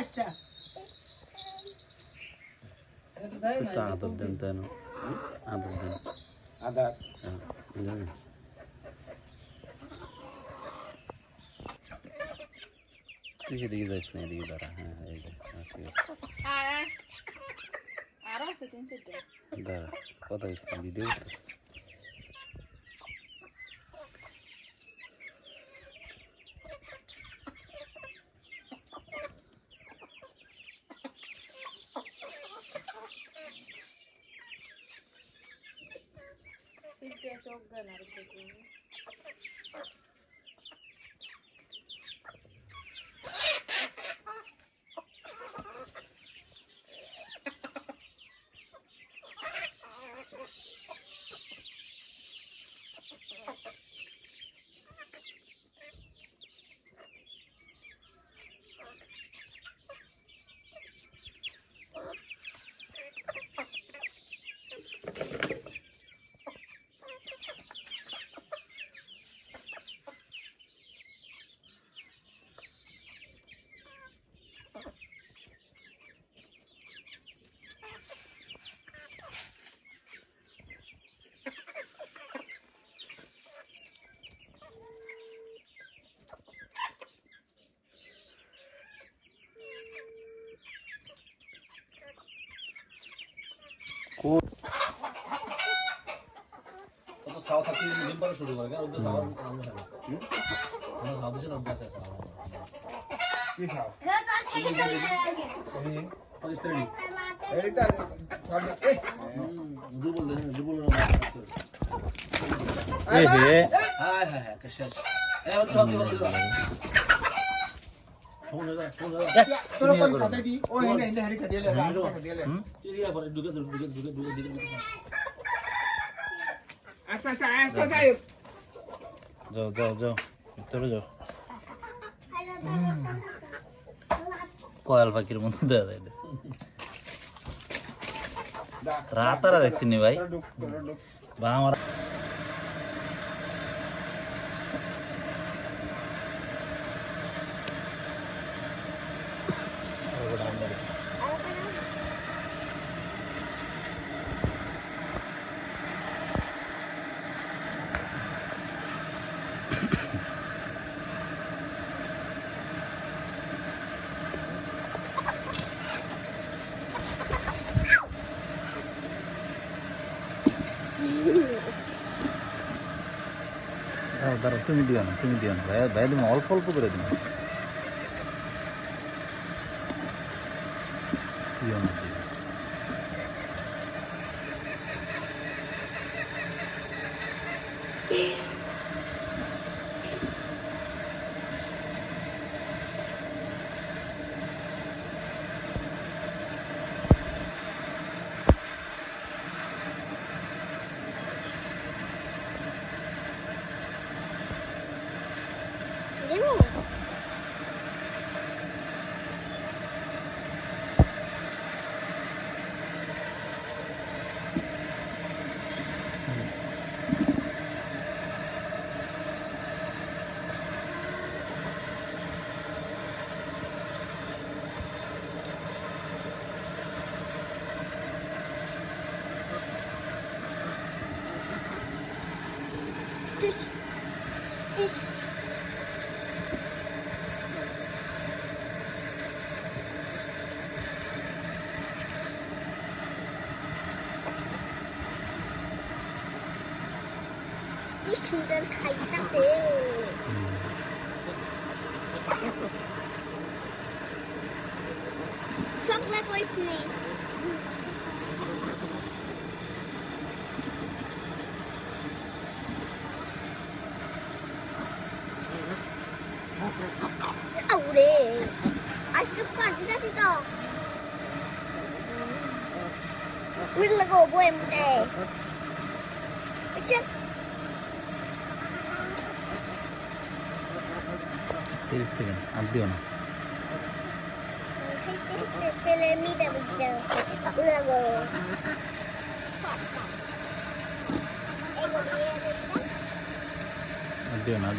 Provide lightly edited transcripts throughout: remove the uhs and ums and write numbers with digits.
আচ্ছা একটু আদর দেন তাই না আদর দেন আদার দেন তুই এদিকে যাইস না এদিকে দাঁড়া হ্যাঁ এই যে ঠিক আছে আরো আছে 3-4টা দাঁড়া কথা বলছি ভিডিও করতেছি সিটে চোখ গানার থেকে তো সাউথ আফ্রিকান ডিম্পার শুরু করে কারণ ওদের সাউথ আমরা খাবো আমরা সাউথ দেশের অভ্যাস আছে কি খাও পাকিস্তানি এরিতা এই দুর্বল এই হে হায় হায় হায় কশেশ এই ওর খাওয়া ফোন তোরা কোন খাতে দি ও হিন্দে হিন্দে হেডি খাদিয়ে লে রাস্তা খাদিয়ে লে চিড়িয়া পরে ঢুকে আচ্ছা আচ্ছা আচ্ছা যাও যাও যাও ভিতরে যাও কয়াল পাখির মতো দেওয়া যায় রাতারা দেখছি নি ভাই বা আমার দাঁড়া তুমি দিও না ভাই ভাই তুমি অল্প অল্প করে দিও দিও না সুন্দর খাইতাছে চকলেট কইসনি আউরে আজ তো কাটতেছি তো উড় লাগো বই মুটে আচ্ছা 30 সেকেন্ড আর দিও না ছেলে মিটা বুঝতে লাগো আর দিও না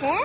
হ্যাঁ